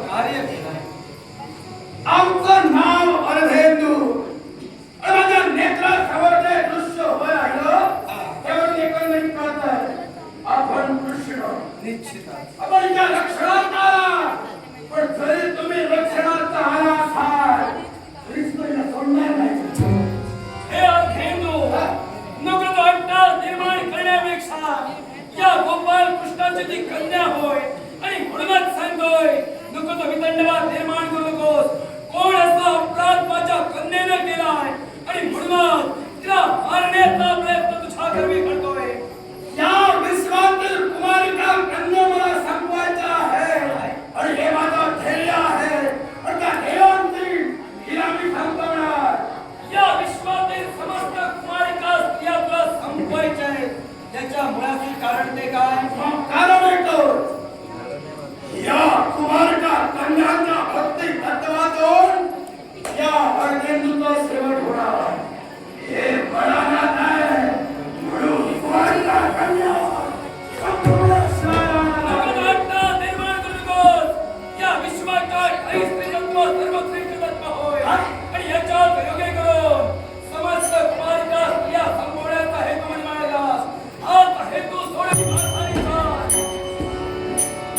कार्य केलं. आमचं नाव अर्धेंदू. माझ्या नेत्रासमोर जे दृश्य उभं राहिलं त्यावर एकंदरीत कळतंय आपण कृष्ण. निश्चितच आपण ज्या रक्षणात आला, पण जरी तुम्ही रक्षणात आला असाल तरी तुला सोडणार नाही. हे अर्धेंदू, नकळत अट्टास निर्माण करण्यापेक्षा या गोपाल कृष्णाची ती कन्या होय आणि म्हणूनच सांगतोय नको वितंडवाद निर्माण करू नकोस. कोण असा अपराध माझ्या कन्येनं केलाय आणि म्हणूनच तिला मारण्याचा प्रयत्न तुझ्या करवी करतोय. या विश्वातील कुमारिका कन्या मला संपवायचा आहे आणि हे माझं ध्येय आहे. आणि त्या ध्येयाची हिला मी संपवणार. या विश्वातील समस्त कुमारिका स्त्रिया तुला संपवायच्या आहेत. त्याच्या मुळातील कारण ते काय? कारण येतो या कुमारिका कन्यांच्या भक्ती तत्वातून या अर्धेंदूचा शेवट होणार. हे बळानात आहे म्हणून कुमारिका कन्या निर्माण करू नकोस. या विश्वाच्या काही स्त्रीतत्व सर्वश्रेष्ठ तत्व होय आणि याच्या प्रयोगे करून समस्त कुमारिका स्त्रिया संपवण्याचा हेतू मानलास. हाच हेतू सोडून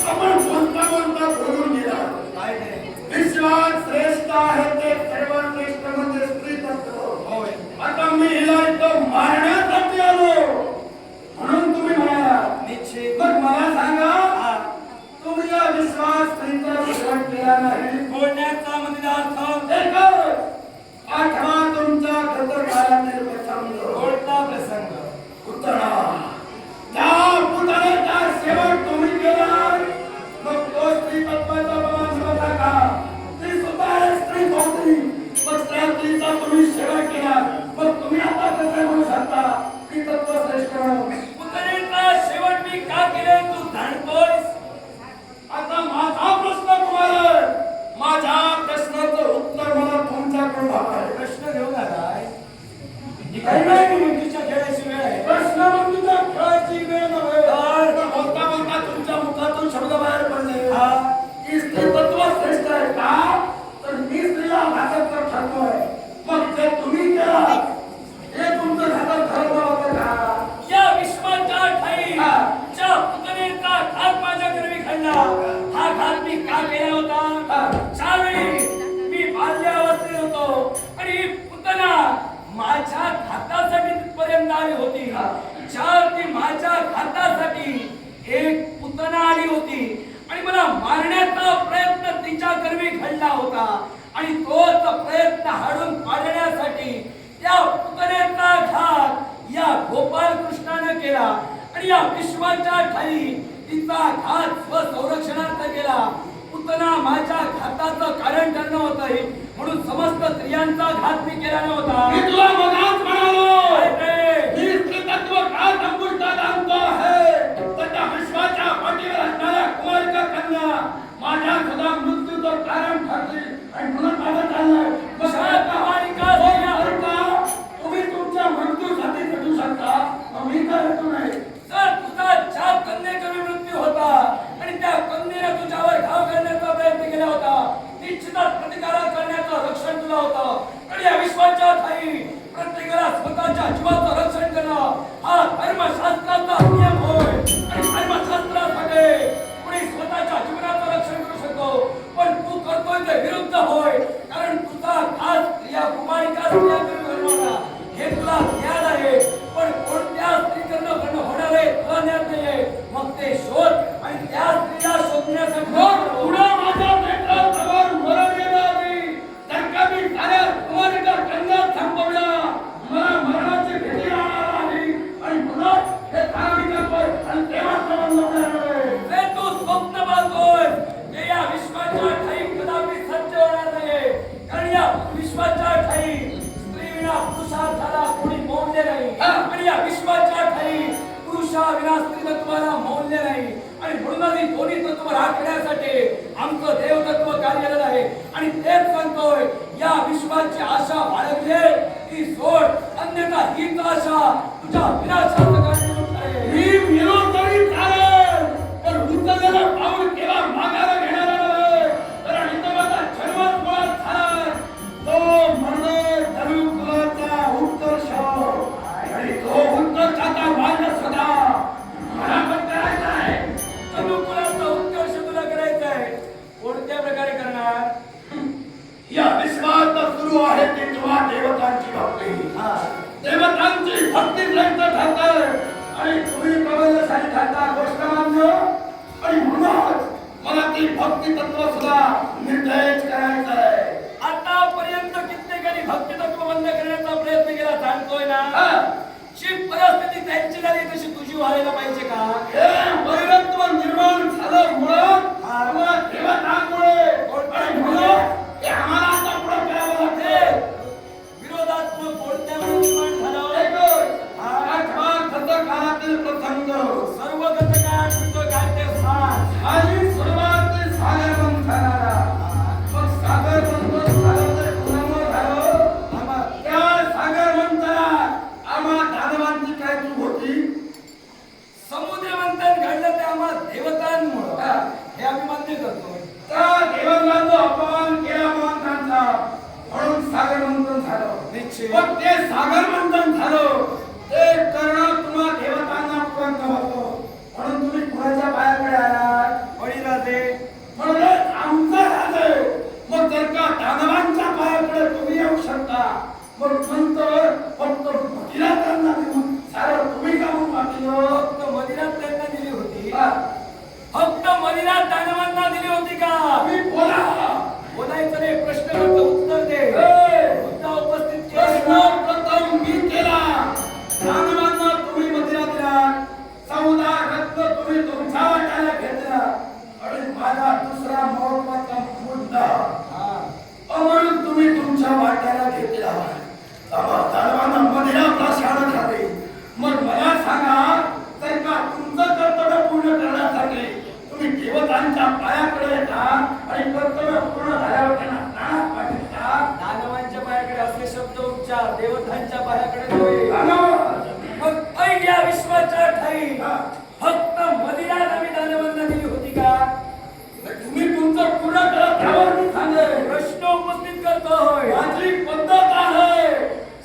आपण बोलता बोलून गेला. काय ते विश्वात श्रेष्ठ आहे ते सर्वश्रेष्ठ म्हणजे स्त्री तत्व होय. आता मी हिला इथं मारण्यासाठी आलो म्हणून तुम्ही म्हणाला. निश्चित मग मला सांगा तुम्ही या विश्वास स्त्रीचा शेवट केला नाही. बोलण्याचा म्हणजे अर्थ एकच आठवा तुमचा गतकाळातील प्रसंग. कोणता प्रसंग? पुतळा. त्या पुतळ्याचा शेवट तुम्ही केला. मग तो स्त्री तत्वाचा प्रमाण होता का? ती स्वतः स्त्री होती. मग त्या स्त्रीचा तुम्ही शेवट केला. मग तुम्ही आता कसे म्हणू शकता की तत्व श्रेष्ठ म्हणून? पुतळेचा शेवट मी का केले तू जाणतोयस? आता माझा प्रश्न तुम्हाला आहे. माझ्या प्रश्नाचं उत्तर मला तुमच्याकडून हवं आहे. प्रश्न घेऊन आलाय. ही काही नाही बुद्धीच्या खेळाची वेळ आहे. प्रश्न तुमच्या खेळाची वेळ नव्हे. पण बोलता बोलता तुमच्या मुखातून शब्द बाहेर पडले की स्त्री तत्व श्रेष्ठ आहे का? तर मी स्त्रीला घातक तर ठरतोय. मग जे तुम्ही केला हे तुमचं घातक ठरवलं होतं का? या विश्वाच्या ठाई ज्या पुतळेचा घात माझ्या गर्वी घडला, हा घात मी का केला होता? ज्यावेळी मी बाल्यावस्थेत होतो आणि ही पुतना माझ्या घातासाठी तिथपर्यंत आली होती. ज्यावरती माझ्या घातासाठी एक पुतना आली होती आणि मला मारण्याचा प्रयत्न तिच्या गर्वी घडला होता आणि तोच प्रयत्न हाडून पाडण्यासाठी त्या पुतण्याचा घात या गोपाल कृष्णाने केला आणि या विश्वाच्या ठाई तिचा घात स्वसंरक्षणार्थ केला. पुतना माझ्या घाताचं कारण ठरणं होतं म्हणून समस्त स्त्रियांचा घात मी केला नव्हता. मी तुला मगाच म्हणालो काय ते? ही स्त्री तत्व का संपुष्टात आणतो आहे? तर त्या विश्वाच्या पाठीवर असणाऱ्या कुमारिका कन्या माझ्या सुद्धा मृत्यूचं कारण ठरली आणि म्हणून माझं चाललंय. तुम्ही तुमच्या मृत्यूसाठी भेटू शकता, मग मी काय भेटू नाही. जर तुझा ज्या कन्येकरी मृत्यू होता आणि त्या कन्येने तुझ्यावर घाव करण्याचा प्रयत्न केला होता, निश्चितच प्रतिकार करण्याचं रक्षण तुला होतं. आणि या विश्वाच्या ठाई प्रत्येकाला स्वतःच्या जीवाचं रक्षण करणं हा धर्मशास्त्राचा नियम होय. आणि धर्मशास्त्रामध्ये कुणी स्वतःच्या जीवनाचं रक्षण करू शकतो, पण तू करतोय ते विरुद्ध होय. कारण तुझा घात या कुमारिका स्त्रिया करणार हे तुला ज्ञान आहे, पण कोणत्या स्त्रीकरण होणार आहे तुला ज्ञान नाहीये. मग ते शोध आणि त्या स्त्रीला शोधण्यासाठी पुढे माझ्या नेत्रासमोर मरण येणार नाही. तर का मी साऱ्या कुमारिका कन्या संपवल्या, मला मरणाची भीती राहणार नाही आणि पुन्हा हे सारा विचार आणि तेव्हा संबंध रे तू स्वप्न पाहतोय ते या विश्वाच्या ठाई कदापि सत्य होणार नाहीये. कारण या विश्वाच्या ठाई स्त्रीविना पुरुषार्थाला कोणी मोडले नाही आणि या विश्वाच्या ठाई पुरुषाविना स्त्री तत्वाला मोडले नाही. आणि म्हणूनच ही दोन्ही तत्व राखण्यासाठी आमचं देवतत्व कार्यरत आहे. आणि तेच सांगतोय या विश्वाची आशा बाळगली ती सोड, अन्यथा हीच आशा तुझ्या विनाशाचं कारणीभूत आहे. मी विरोध तरी चालेल, पण उचललेलं पाऊल केव्हा माघार घेणार नाही. आता गोष्ट मानलो आणि म्हणूनच मला ती भक्ती तत्व सुद्धा निर्देश करायचा आहे. आतापर्यंत कित्येकांनी भक्ती तत्व बंद करण्याचा प्रयत्न केला, जाणतोय ना? हा. जी परिस्थिती त्यांची झाली तशी तुझी व्हायला पाहिजे का? हे वैरत्व निर्माण झालं मुळात हा. आम्हाला देवतांमुळे आणि म्हणून हे आम्हाला आता पुढे करावं लागते. विरोधात्मक कोणत्यामुळे निर्माण झालं? काळातील प्रसंग सर्व घटकात तो काय ते सांग. आणि सुरुवात सागर मंथनाला. मग सागर मंथन झालं तर कुणामुळे झालं? त्या सागर मंथनात आम्हा दानवांची काय चूक होती? समुद्र मंथन घडलं ते आम्हा देवतांमुळं, हे आम्ही मान्य करतो. त्या देवतांचा अपमान केला मंथनाचा, म्हणून सागर मंथन झालं. निश्चित. मग ते सागर मंथन झालं ते करणं तुम्हा देवतांना पुरत नव्हतं, म्हणून तुम्ही कुणाच्या पायाकडे आलात? बळीराजे. म्हणूनच आमचा राजे. मग जर का दानवांच्या पायाकडे तुम्ही येऊ शकता, मग नंतर फक्त मदिरा त्यांना देऊन सारं तुम्ही काढून वाटलं. फक्त मदिरा त्यांना दिली होती? हा. फक्त मदिरा दानवांना दिली होती का? तुम्ही बोला. बोलायचं नाही, प्रश्नाचं उत्तर दे. मुद्दा उपस्थित प्रश्न केला. प्रथम मी केला. दानवांना तुम्ही मदिरा दिला, 14 रत्न तुम्ही तुमच्या वाट्याला घेतला, आणि माझा दुसरा महत्वाचा मुद्दा अमृत तुम्ही तुमच्या वाट्याला घेतला. दानवांना मदिरा प्राशन झाले. मग मला सांगा, जर का तुमचं कर्तव्य पूर्ण करण्यासाठी तुम्ही देवतांच्या पायाकडे येता आणि कर्तव्य पूर्ण झाल्यावर त्यांना प्राणात पाठवता. दानवांच्या पायाकडे असले शब्द उच्चार देवतांच्या पायाकडे होय. दानव मग ऐया विश्वाच्या ठाई फक्त मदिरा आम्ही दानवांना दिली होती का? तुम्ही तुमचं पूर्ण करत त्यावर मी सांगेन. प्रश्न उपस्थित करतोय. माझी पद्धत आहे,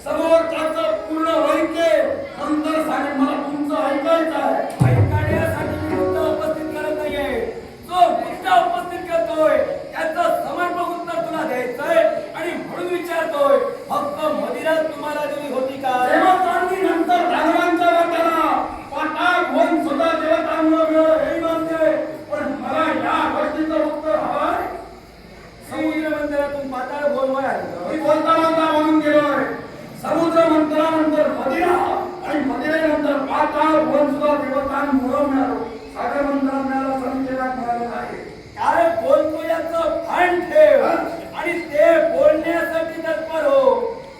समोर त्याचं पूर्ण ऐके नंतर सांगेन. मला तुमचं ऐकायचं आहे. ऐकण्यासाठी मी मुद्दा उपस्थित करत नाहीये, जो मुद्दा उपस्थित करतोय त्याचं समर्पक उत्तर तुला द्यायचंय, आणि म्हणून विचारतोय फक्त मदिरा तुम्हाला दिली होती का? देवतांनी नंतर दानवांच्या वाट्याला पाटाक होऊन सुद्धा देवतांमुळे मिळालं हे मान्य, पण मला या गोष्टीचं उत्तर हवंय. समुद्र मंदिरातून पाताळ बोलवाय आलं. मी बोलता बोलता म्हणून गेलोय. समुद्र मंथनानंतर मदिरा आणि मदिरेनंतर पाताळ होऊन सुद्धा देवतांमुळे मिळालो. सागर मंथन मिळालं, समुद्राला मिळालं नाही. काय बोलतो याचं भान ठेव, आणि ते बोलण्यासाठी तत्पर हो.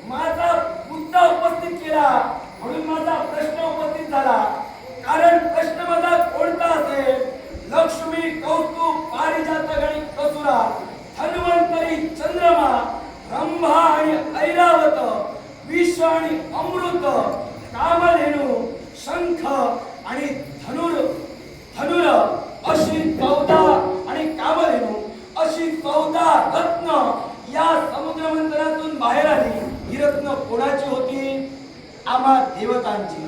माझा मुद्दा उपस्थित केला म्हणून माझा प्रश्न उपस्थित झाला. कारण प्रश्न माझा कोणता असेल? लक्ष्मी, कौस्तुभ, पारिजात गणी कसुरा, धन्वंतरी, चंद्रमा, रंभा आणि ऐरावत, विष आणि अमृत, कामधेनु, शंख आणि धनुर अशी 14 आणि कामधेनु अशी 14 रत्न या समुद्र मंथनातून बाहेर आली. ही रत्न कोणाची होती? आम्हा देवतांची.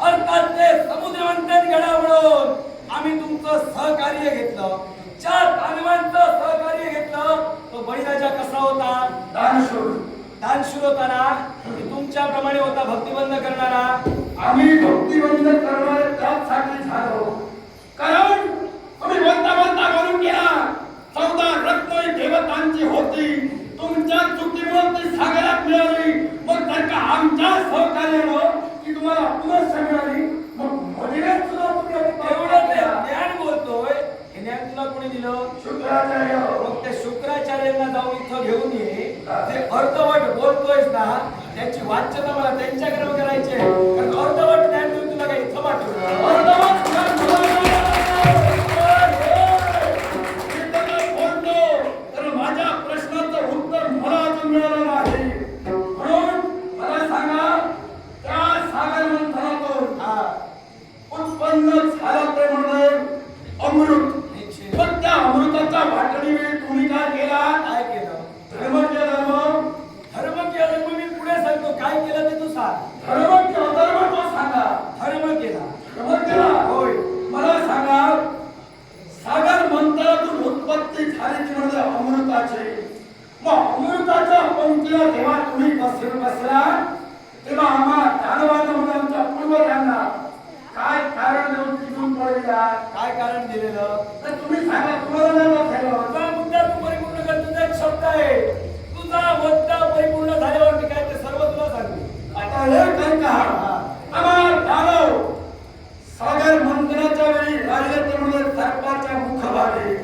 अर्थात ते समुद्र मंथन घडावून आम्ही तुमचं सहकार्य घेतलं. ज्या दानवांचं सहकार्य घेतलं तो बळीराजा कसा होता? दानशूर होता ना? की तुमच्याप्रमाणे होता भक्तिबंध करणारा? आम्ही भक्तिबंध करणारे त्यासाठी झालो, कारण तुम्ही बोलता बोलता म्हणून गेला 14 रत्न देवतांची होती. तुमच्या चुकीमुळे ती सागरात मिळाली. मग जर का आमच्या सहकार्यानं ती तुम्हाला पुनश्च मिळाली, मग मदिरेत सुद्धा तुम्ही एवढं ते ज्ञान बोलतोय, हे ज्ञान तुला कोणी दिलं? शुक्राचार्य. मग त्या शुक्राचार्यांना जाऊन इथं घेऊन ये. ते अर्धवट बोलतोयस ना, त्याची वाच्यता मला त्यांच्याकडे करायची आहे. कारण अर्धवट ज्ञान देऊन तुला काही इथं पाठवलं. अर्धवट ज्ञान बोलतो, तर माझ्या प्रश्नाचं उत्तर मला अजून मिळालं नाही. म्हणून मला सांगा, त्या सागर मंथनातून उत्पन्न झालं ते म्हणजे अमृत. निश्चित. पण त्या अमृताच्या वाटणीवेळी तुम्ही काय केला? काय केलं? धर्म के धर्म. धर्म केलं मी पुढे सांगतो. काय केलं ते तू सांग. धर्म के अधर्म तो सांगा. दिला काय कारण दिलेलं? तर तुम्ही सांगा तुम्हाला नाही वाटलं तुझा मुद्दा तू परिपूर्ण कर. तुझा एक शब्द आहे, तुझा मुद्दा परिपूर्ण झाल्यावर मी काय ते सर्व तुला सांगू. आता हे काय का आम्हाला दानव सागर मंथनाच्या वेळी राहिले ते म्हणजे सर्पाच्या मुखभागी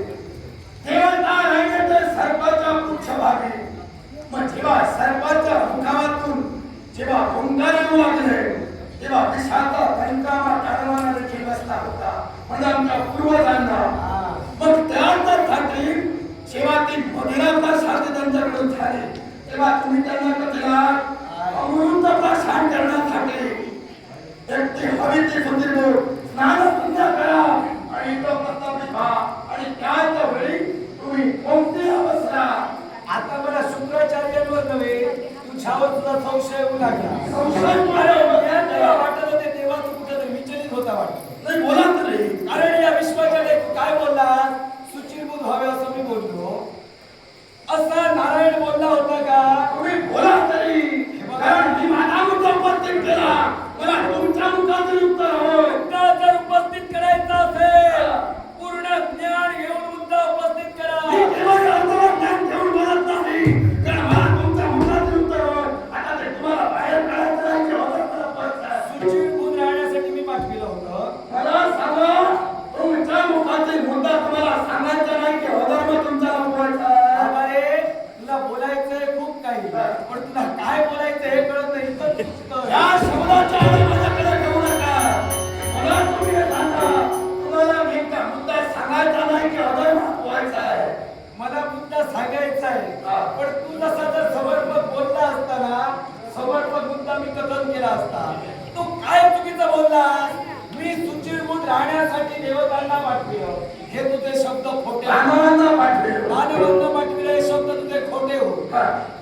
देवता राहिले ते सर्पाच्या पृष्ठभागी मग जेव्हा सर्पाच्या मुखातून जेव्हा ओंकार येऊ लागले तेव्हा विषाचा दंकामा दानवांना देखील बसला होता म्हणजे आमच्या पूर्वजांना मग त्यासाठी जेव्हा ती मदिराचा शांती त्यांच्याकडून झाली तेव्हा तुम्ही त्यांना कधीला अमृताचा शांत करण्यासाठी एक ती हवी ती सुंदर स्नान पुण्य करा आणि तो प्रस्तावित व्हा आणि त्याच वेळी तुम्ही कोणती अवस्था आता मला शुक्राचार्यांवर नव्हे तुझ्यावर तुझा संशय येऊ लागला. संशय अरे या तेव्हा वाटत होते तेव्हा तू कुठेतरी विचलित होता वाटत. नाही बोला तरी कारण या विश्वाच्या लेख काय बोलला, सुचिरभूत व्हावे असं मी बोललो. असा नारायण बोलला होता का? तुम्ही बोला तरी कारण मी माझा मुद्दा उपस्थित केला मला तुमच्या मुखातून उत्तर हवं मुद्दा जर उपस्थित करायचा असेल पूर्ण ज्ञान घेऊन मुद्दा उपस्थित मी करा. केवळ अर्धवट ज्ञान घेऊन बोलत नाही कारण मला तुमच्या मुखातून उत्तर हवं आता ते तुम्हाला बाहेर काढायचं नाही की मला पडतं सुचिरभूत राहण्यासाठी मी पाठविलं होतं. मला सांगा तुमच्या मुखातील मुद्दा तुम्हाला सांगायचा नाही की अधर्म तुमच्या मुखाचा बाबा रे, तुला बोलायचंय खूप काही पण तुला काय बोलायचं हे कळत नाही. इथं चुकतं. या शब्दाच्या आधी माझ्याकडे घेऊ नका मला तुम्ही हे सांगा तुम्हाला नेमका मुद्दा सांगायचा नाही की अधर्म व्हायचा आहे मला मुद्दा सांगायचा आहे पण तू जसा जर समर्पक बोलला असता ना, समर्पक मुद्दा मी कथन केला असता. तू काय चुकीचं बोललास. मी सुचिरभूत राहण्यासाठी देवतांना पाठविलं, हे तुझे शब्द खोटे. दानवांना पाठवे मानवांना पाठविलं हे शब्द तुझे खोटे हो.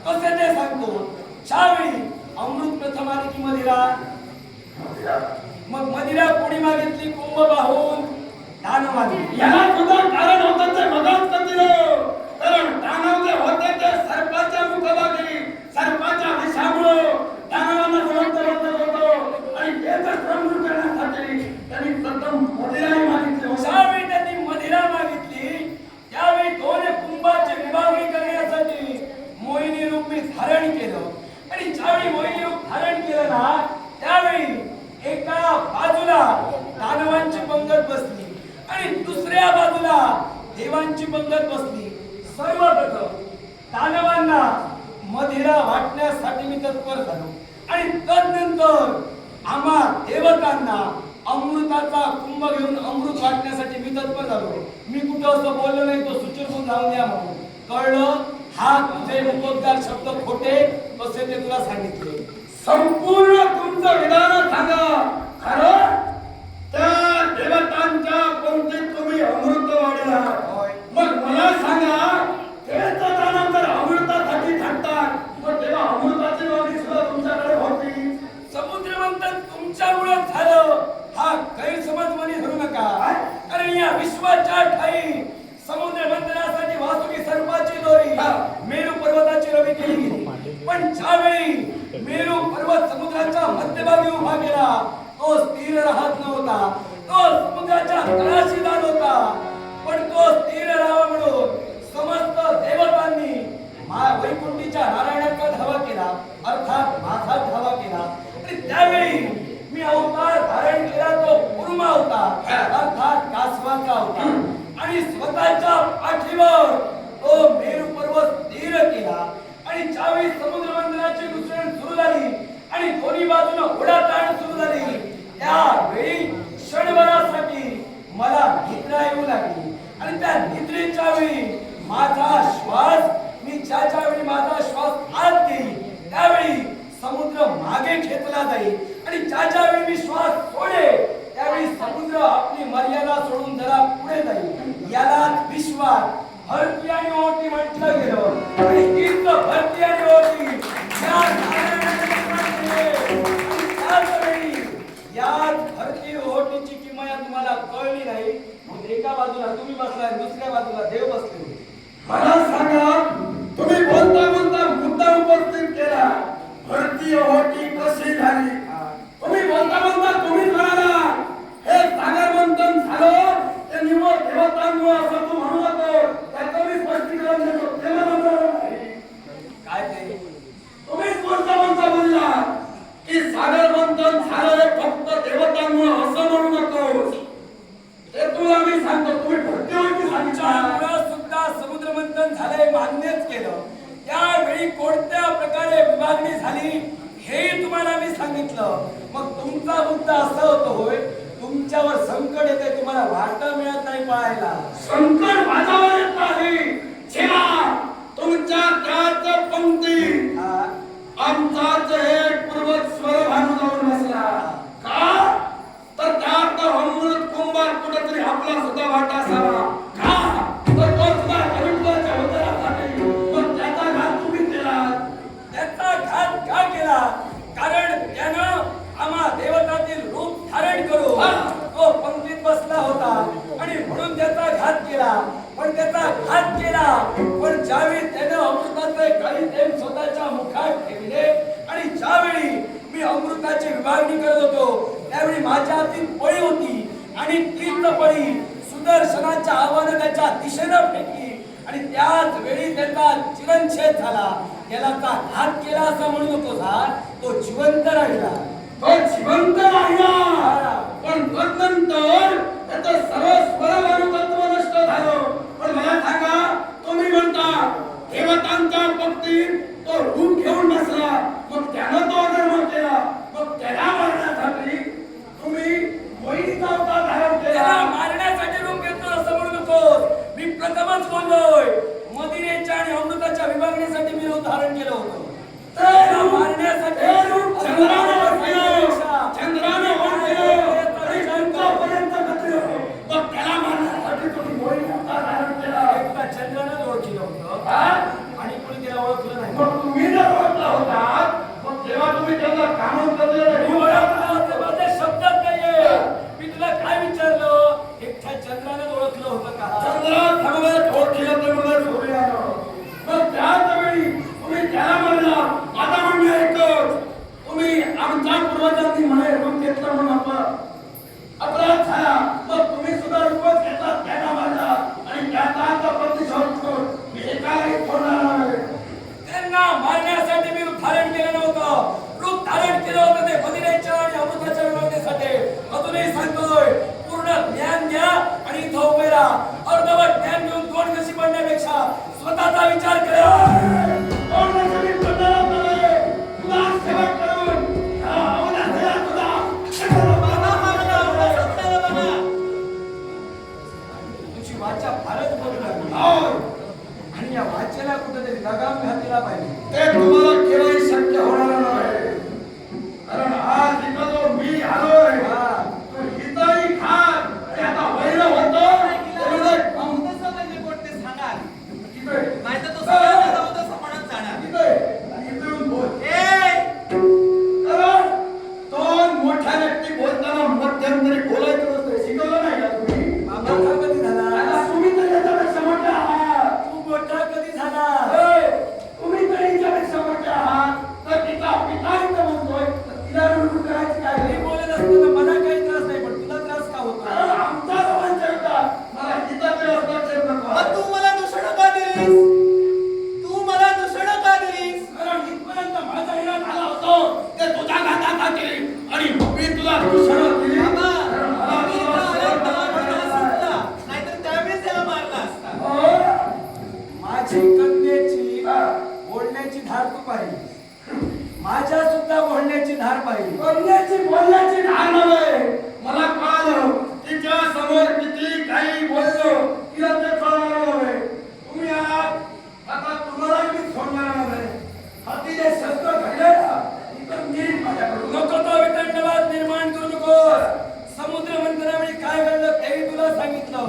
कसे ते सांगतो. त्यावेळी अमृत प्रथम आली की मदिरा, मग मदिरा कोणी मागितली? कुंभ वाहून दानवांनी. याला सुद्धा कारण होतं ते मगाच कधीलं कारण दानव जे होते ते सर्पाच्या मुखभागी सर्पाच्या विषामुळं दानवांना जबाबदार होतो आणि त्याचा श्रम दूर करण्यासाठी त्यांनी प्रथम मदिराही मागितली होती. ज्यावेळी त्यांनी मदिरा मागितली त्यावेळी दोन कुंभाची विभागणी करण्यासाठी मोहिनी रूप मी धारण केलं आणि ज्यावेळी मोहिनी रूप धारण केलं ना त्यावेळी एका बाजूला दानवांची पंगत बसली आणि दुसऱ्या बाजूला देवांची पंगत बसली. सर्वप्रथम दानवांना मदिरा वाटण्यासाठी मी तत्पर झालो आणि तदनंतर आम्हा देवतांना अमृताचा कुंभ घेऊन अमृत वाटण्यासाठी मी तत्पर झालो. मी कुठं असं बोललो नाही तो सुचिरभूत राहून द्या म्हणून. कळलं? हा तुझे मुखोद्गार शब्द खोटे कसे ते तुला सांगितले. संपूर्ण तुमचं विधान सांगा खरं त्या देवतांच्या पंक्तीत तुम्ही अमृत वाढला मग मला सांगा तेच दानव जर अमृतासाठी थांबतात मग तेव्हा अमृताची वाणी सुद्धा तुमच्याकडे होती. समुद्र मंथन तुमच्यामुळे झालं हा गैरसमज मनी धरू नका. कारण या विश्वाच्या ठाई समुद्र मंथनासाठी वासुकी सर्पाची दोरी मेरू पर्वताची रवी केली गेली. पण ज्यावेळी मेरू पर्वत समुद्राच्या मध्यभागी उभा केला तो स्थिर राहत नव्हता. तो समुद्राच्या तळाशी जात होता. पण तो स्थिर राहावा म्हणून समस्त देवतांनी वैकुंठीच्या नारायणाचा धावा केला अर्थात माझा धावा केला. आणि त्यावेळी मी अवतार धारण केला तो कुर्मा होता अर्थात कासवाचा होता आणि स्वतःच्या पाठीवर तो मेरू पर्वत स्थिर केला. आणि ज्यावेळी समुद्र मंथनाची घुसळण सुरू झाली आणि दोन्ही बाजूने ओढाताण सुरू झाली त्यावेळी क्षणभरासाठी मला निद्रा येऊ लागली. आणि त्या निद्रेच्या वेळी माझा श्वास मी ज्याच्या वेळी माझा श्वास आत घेईल त्यावेळी समुद्र मागे खेचला जाईल आणि ज्याच्या वेळी मी श्वास सोडे त्यावेळी समुद्र आपली मर्यादा सोडून जरा पुढे जाईल. यालाच विश्वात भरती आणि ओटी म्हटलं गेलं. आणि हीच भरती आणि ओटी या नारायणाने निर्माण केली. आणि त्याच वेळी याच भरती ओटीची किमया तुम्हाला कळली नाही. मग एका बाजूला तुम्ही बसलाय दुसऱ्या बाजूला देव बसले. मला सांगा तुम्ही बोलता बोलता मुद्दा उपस्थित केला भरती होती कशी झाली तुम्ही बोलता बोलता तुम्ही म्हणाला हे सागर मंथन झालं हे मान्यच केलं. त्यावेळी कोणत्या प्रकारे विभागणी झाली हेही तुम्हाला मी सांगितलं. मग तुमचा मुद्दा असा होतो होय, तुमच्यावर संकट येते, तुम्हाला वाटा मिळत नाही पाहायला. संकट माझ्यावर येत नाही. जेव्हा तुमच्या त्याच पंक्ती हा, आमचाच एक पूर्वज स्वर भानू जाऊन बसला. का तर त्यात अमृत कुंभार कुठेतरी आपला सुद्धा वाटा असावा. का तर तो सुद्धा हरिद्वाराच्या उदरासाठी. मग त्याचा घात तुम्ही केला. त्याचा घात का केला? कारण त्यानं आम्हा देवतातील रूप धारण करून तो पंक्तीत बसला होता आणि म्हणून त्याचा घात केला. पण त्याचा घात केला, पण ज्यावेळी त्यानं अमृताचे काही थेंब स्वतःच्या मुखात ठेवले आणि ज्यावेळी मी अमृताची विभागणी करत होतो त्यावेळी माझ्या हाती पळी होती आणि तीच पळी सुदर्शनाच्या आवाहन त्याच्या दिशेनं फेकली आणि त्याच वेळी त्याचा चिरंछेद झाला. त्याला घात केला असं म्हणू नको हा, तो जिवंत राहिला. तो जिवंत राहिला, पण तदनंतर त्याचं सर्व स्वरवानुतत्व नष्ट झालं. पण मला सांगा, तुम्ही म्हणता देवतांच्या बाबतीत तो रूप घेऊन बसला, मग त्यानं तो धर्म केला. मग त्याला मारण्यासाठी तुम्ही मोहिनीचा अवतार धारण त्याला केला. मारण्यासाठी रूप घेतलं असं म्हणू नकोस. मी प्रथमच बोललोय, मदिरेच्या आणि अमृताच्या विभागणीसाठी मी रूप धारण केलं होतं. त्याला मारण्यासाठी रूप चंद्रानं केलं, चंद्रानं केलं आणि चंद्रापर्यंत गती. मग त्याला मारण्यासाठी तुम्ही मोहिनीचा अवतार धारण केला. एका चंद्रानं ओळखलं होतं हा? आणि कोणी त्याला ओळखलं नाही. मग तुम्ही जर ओळखला होता, मग तेव्हा तुम्ही त्याला काढून मी ओळखलं होतं, माझ्या शब्दात नाहीये. मी तुला काय विचारलं? एकट्या चंद्रानं ओळखलं होतं का? चंद्रात सर्वात ओळखीला ते मला सूर्यानं. मग त्याच वेळी तुम्ही त्याला म्हणला. आता म्हणणं एकच, तुम्ही आमच्या पूर्वजांनी म्हणे रूप घेतलं म्हणून अपराध झाला. मग तुम्ही सुद्धा रूपच घेतला, त्याला मारला आणि त्याचा प्रतिशोध करून मी एकालाही सोडणार नाही. त्यांना मारण्यासाठी मी रूप धारण केलं नव्हतं. रूप धारण केलं होतं ते मदिरेच्या आणि अमृताच्या विभागणीसाठी. अजूनही सांगतोय, पूर्ण ज्ञान घ्या आणि इथं उभे राहा. अर्धवट ज्ञान घेऊन दोन कशी पडण्यापेक्षा स्वतःचा विचार करा. कोण नसेल करणारा नव्हे. तुला सेवा करून अवलादाला तुझा तुझी वाचा फारच बोलू लागली होय. आणि या वाचेला कुठेतरी लगाम घातला पाहिजे. ते तुम्हाला केव्हाही शक्य होणार नाही. कारण आज इथं जो मी आलोय, तो इथंही खात आणि आता वैर होतो. त्यामुळे इथे. इथे. आणि इथे येऊन बोल. कारण दोन मोठ्या व्यक्ती बोलताना मध्यंतरी बोलायचं नसतं. शिकवलं नाही का तुम्ही? मोठा कधी झाला? आता तुम्ही तर याच्यापेक्षा मोठे आहात. तू मोठा कधी झाला? होय. तुम्ही तर हिच्यापेक्षा मोठे आहात. तर तिचा पिता इथं म्हणतोय, तर तिला रुजू करायची काय मी गरज? बोलत असताना मला काही त्रास नाही, पण तुला त्रास का होतो? कारण आमचा रोमांच होता. मला हिचा ते हस्ताक्षेप नको आहे. तू मला दूषण का दिलीस? तू मला दूषण का दिलीस? कारण इथपर्यंत माझा इलाज झाला होतो, ते तुझ्या घातासाठी. आणि मी तुला दूषणं दिली. बाबा, कारण मला मी तुला इथं आल्यावर सेवा दहा करायला महिना सुटला. नाहीतर त्यावेळेस त्याला मारला असता. हो. माझी कन्येची हा. बोलण्याची धार तू पाहिली, माझ्या सुद्धा बोलण्याची धार पाहिली. बोलण्याची धार नव्हे. मला कळालं तिच्या समोर किती काही बोललो, तिला ते कळणार नव्हे. तुम्ही आहात, आता तुम्हाला मी सोडणार नाही. हाती जे शस्त्र घडले ना, इथं मी माझ्याकडून नको तो वितंडवाद निर्माण करू नकोस. समुद्र मंथनावेळी काय घडलं तेही तुला सांगितलं.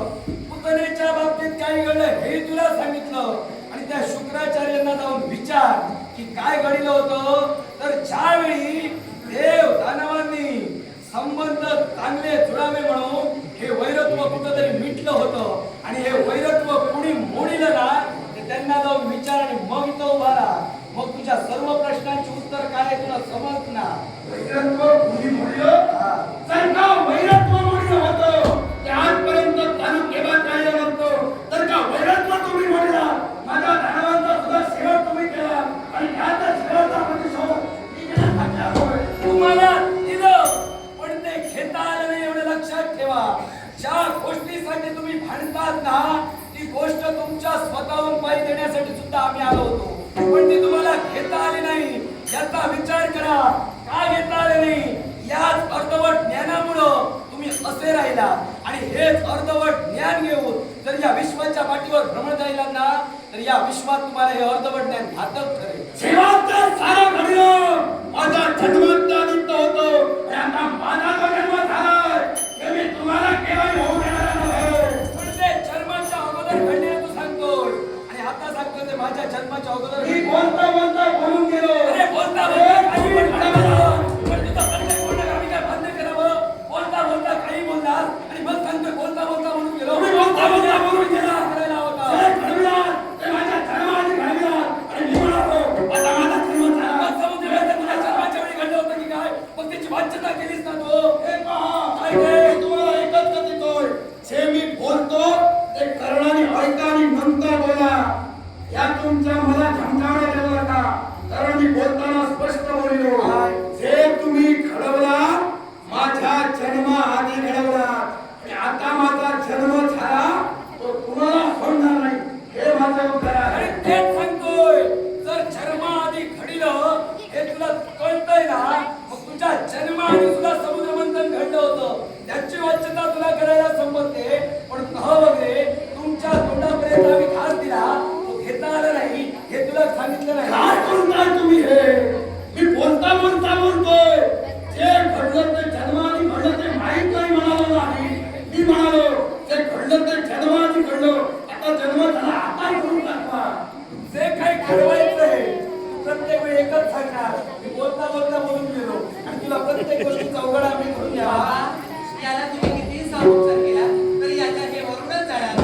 पुतनेच्या बाबतीत काय घडलं हेही तुला सांगितलं. आणि त्या शुक्राचार्यांना जाऊन विचार की काय घडलं होतं. तर ज्यावेळी देव दानवांनी संबंध चांगले जुळावे म्हणून हे वैरत्व कुठंतरी मिटलं होतं आणि हे वैरत्व कुणी मोडीलं ना, ते त्यांना जाऊन विचार आणि मग इथं उभा राहा. मग तुझ्या सर्व प्रश्नांची उत्तर काय आहे तुला समजणार. वैरत्व कुणी म्हणलं? जर का वैरत्व म्हणलं होतं, ते आजपर्यंत तालुक्यात राहिलं नव्हतं. तर का वैरत्व तुम्ही म्हणला, माझ्या धनावांचा सुद्धा सेवा तुम्ही केला आणि त्याचा सेवाचा प्रतिशोध मी केला. तुम्हाला दिलं पण ते घेता आलं नाही एवढं लक्षात ठेवा. ज्या गोष्टीसाठी तुम्ही भांडतात ना, ती गोष्ट तुमच्या स्वतःहून पायी देण्यासाठी सुद्धा आम्ही आलो होतो, पण ती तुम्हाला घेता आली नाही. याचा विचार करा, का घेता आले नाही? याच अर्धवट ज्ञानामुळं तुम्ही असे राहिला. आणि हेच अर्धवट ज्ञान घेऊन जर या विश्वाच्या पाठीवर भ्रमण राहिला ना, तर या विश्वात तुम्हाला हे अर्धवट ज्ञान घातक ठरेल. शेवटचं सारं घडलं. माझा जन्मात आदित्य होतो आणि आता माझा जो जन्म झालाय हे मी तुम्हाला केव्हाही होऊ देणार नाही. म्हणजे जन्माच्या अगोदर घडलेलं तू सांगतोय आणि आता सांगतोय ते माझ्या जन्माच्या अगोदर. मी बोलता बोलता बोलून गेलो. अरे बोलता बोलता काही पण करावं. पण तुझं प्रत्येक बोलणं आम्ही काय बंद करावं? बोलता बोलता काही बोलणार आणि मग सांगतोय बोलता बोलता बोलून गेलो. तुम्ही बोलता बोलता बोलून गेला. करायला होता. जे घडविणार ते माझ्या जन्माआधी घडविणार आणि मी म्हणालो आता माझा जन्म झाला. मग समुद्रात तुझ्या जन्माच्या वेळी घडलं होतं की काय? मग त्याची वाच्यता केलीस ना तू? हे पहा, काय ते? मी तुम्हाला एकच देतोय. जे मी बोलतो ते कर्णाने ऐका आणि नंतर बोला. या तुमच्या मला झंझावण्या देऊ नका, कारण मी बोलताना स्पष्ट बोललो. जे तुम्ही घडवला माझ्या जन्माआधी घडवला आणि आता माझा जन्म झाला तो तुम्हाला सोडणार नाही. हे माझं उत्तर अरे आहे. तेच सांगतोय. जर जन्माआधी घडलं हे तुला कळतंय ना, मग तुझ्या जन्माआधी सुद्धा समुद्र मंथन घडलं होतं. त्याची वाच्यता तुला करायला संबंधते. पण कह वगैरे तुमच्या तोंडापर्यंत आम्ही घास दिला, तो घेता आला नाही हे तुला सांगितलं नाही. काय बोलताय तुम्ही हे? मी बोलता बोलता बोलतोय. जे घडलं ते जन्माआधी घडलं ते माहीत नाही म्हणालो नाही. मी म्हणालो जे घडलं ते जन्माआधी घडलं. आता जन्म झाला आता करून टाकवा. जे काही घडवायचंय प्रत्येक वेळी एकच सांगणार. मी बोलता बोलता बोलून गेलो आणि तुला प्रत्येक गोष्टीचा अवघड आम्ही करून द्यावा. बाबा, याला तुम्ही कितीही सामोपचार केला तरी याच्या हे वरूनच जाणार.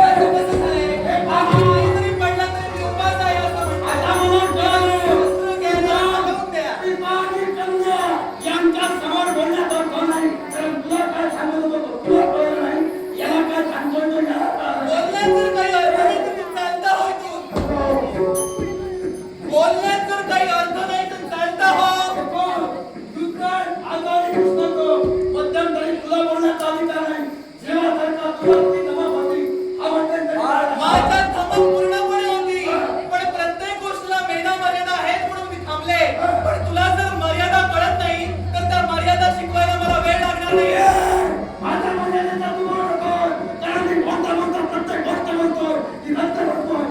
याचं कसं झालंय? काही जरी पडला तरी मी उपास आहे असं म्हणतात. आता मला कळलं. वस्त्र घ्यायला हलवून द्या. पिपाणी कन्या यांच्या समोर बोलण्यात अर्थ नाही. कारण तुला काय सांगत होतो तुला कळलं नाही. याला काय सांगतोय तो याला कळलं. बोलण्यात जर काही अर्थ नाही तर चालता हो इथून. बोलण्यात जर काही अर्थ नाही तर चालता हो. मध्यंतरी तुला बोलण्यात अधिकार नाही. जेव्हा सरकार तुला ती जमा होती हा मध्यंतरी माझ्या धमक पूर्णपणे होती, पण प्रत्येक गोष्टीला मेना मर्यादा आहेत म्हणून मी थांबले. पण तुला जर मर्यादा कळत नाही तर त्या मर्यादा शिकवायला मला वेळ लागणार नाही. माझ्या मर्यादेचा तू बोलू नको. कारण मी बोलता बोलता प्रत्येक गोष्ट म्हणतो ती नंतर म्हणतोय.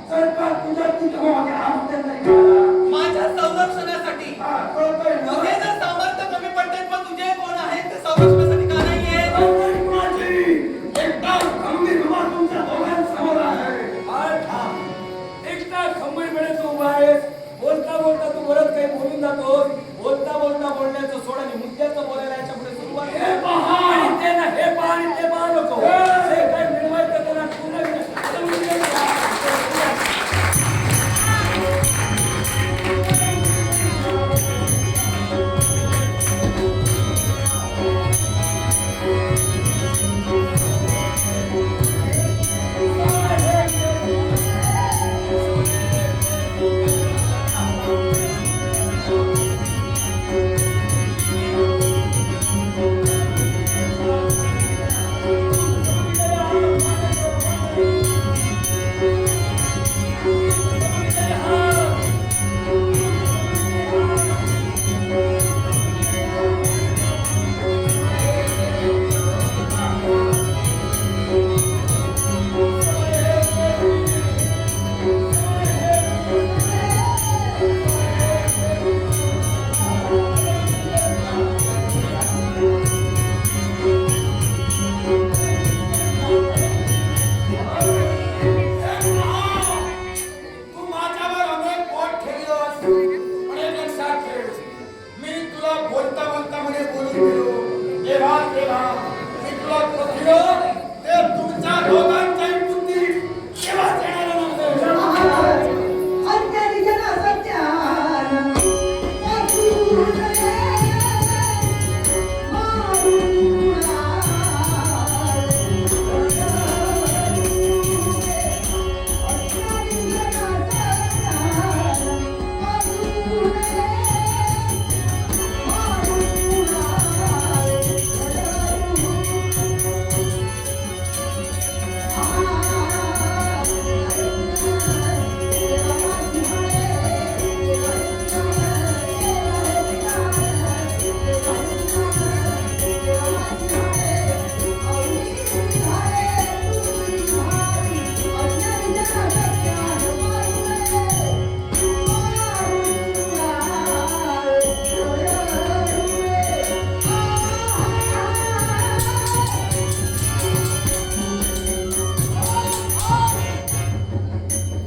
सरकार तुझ्या ती जमा होती हा मध्यंतरी माझ्या संरक्षणासाठी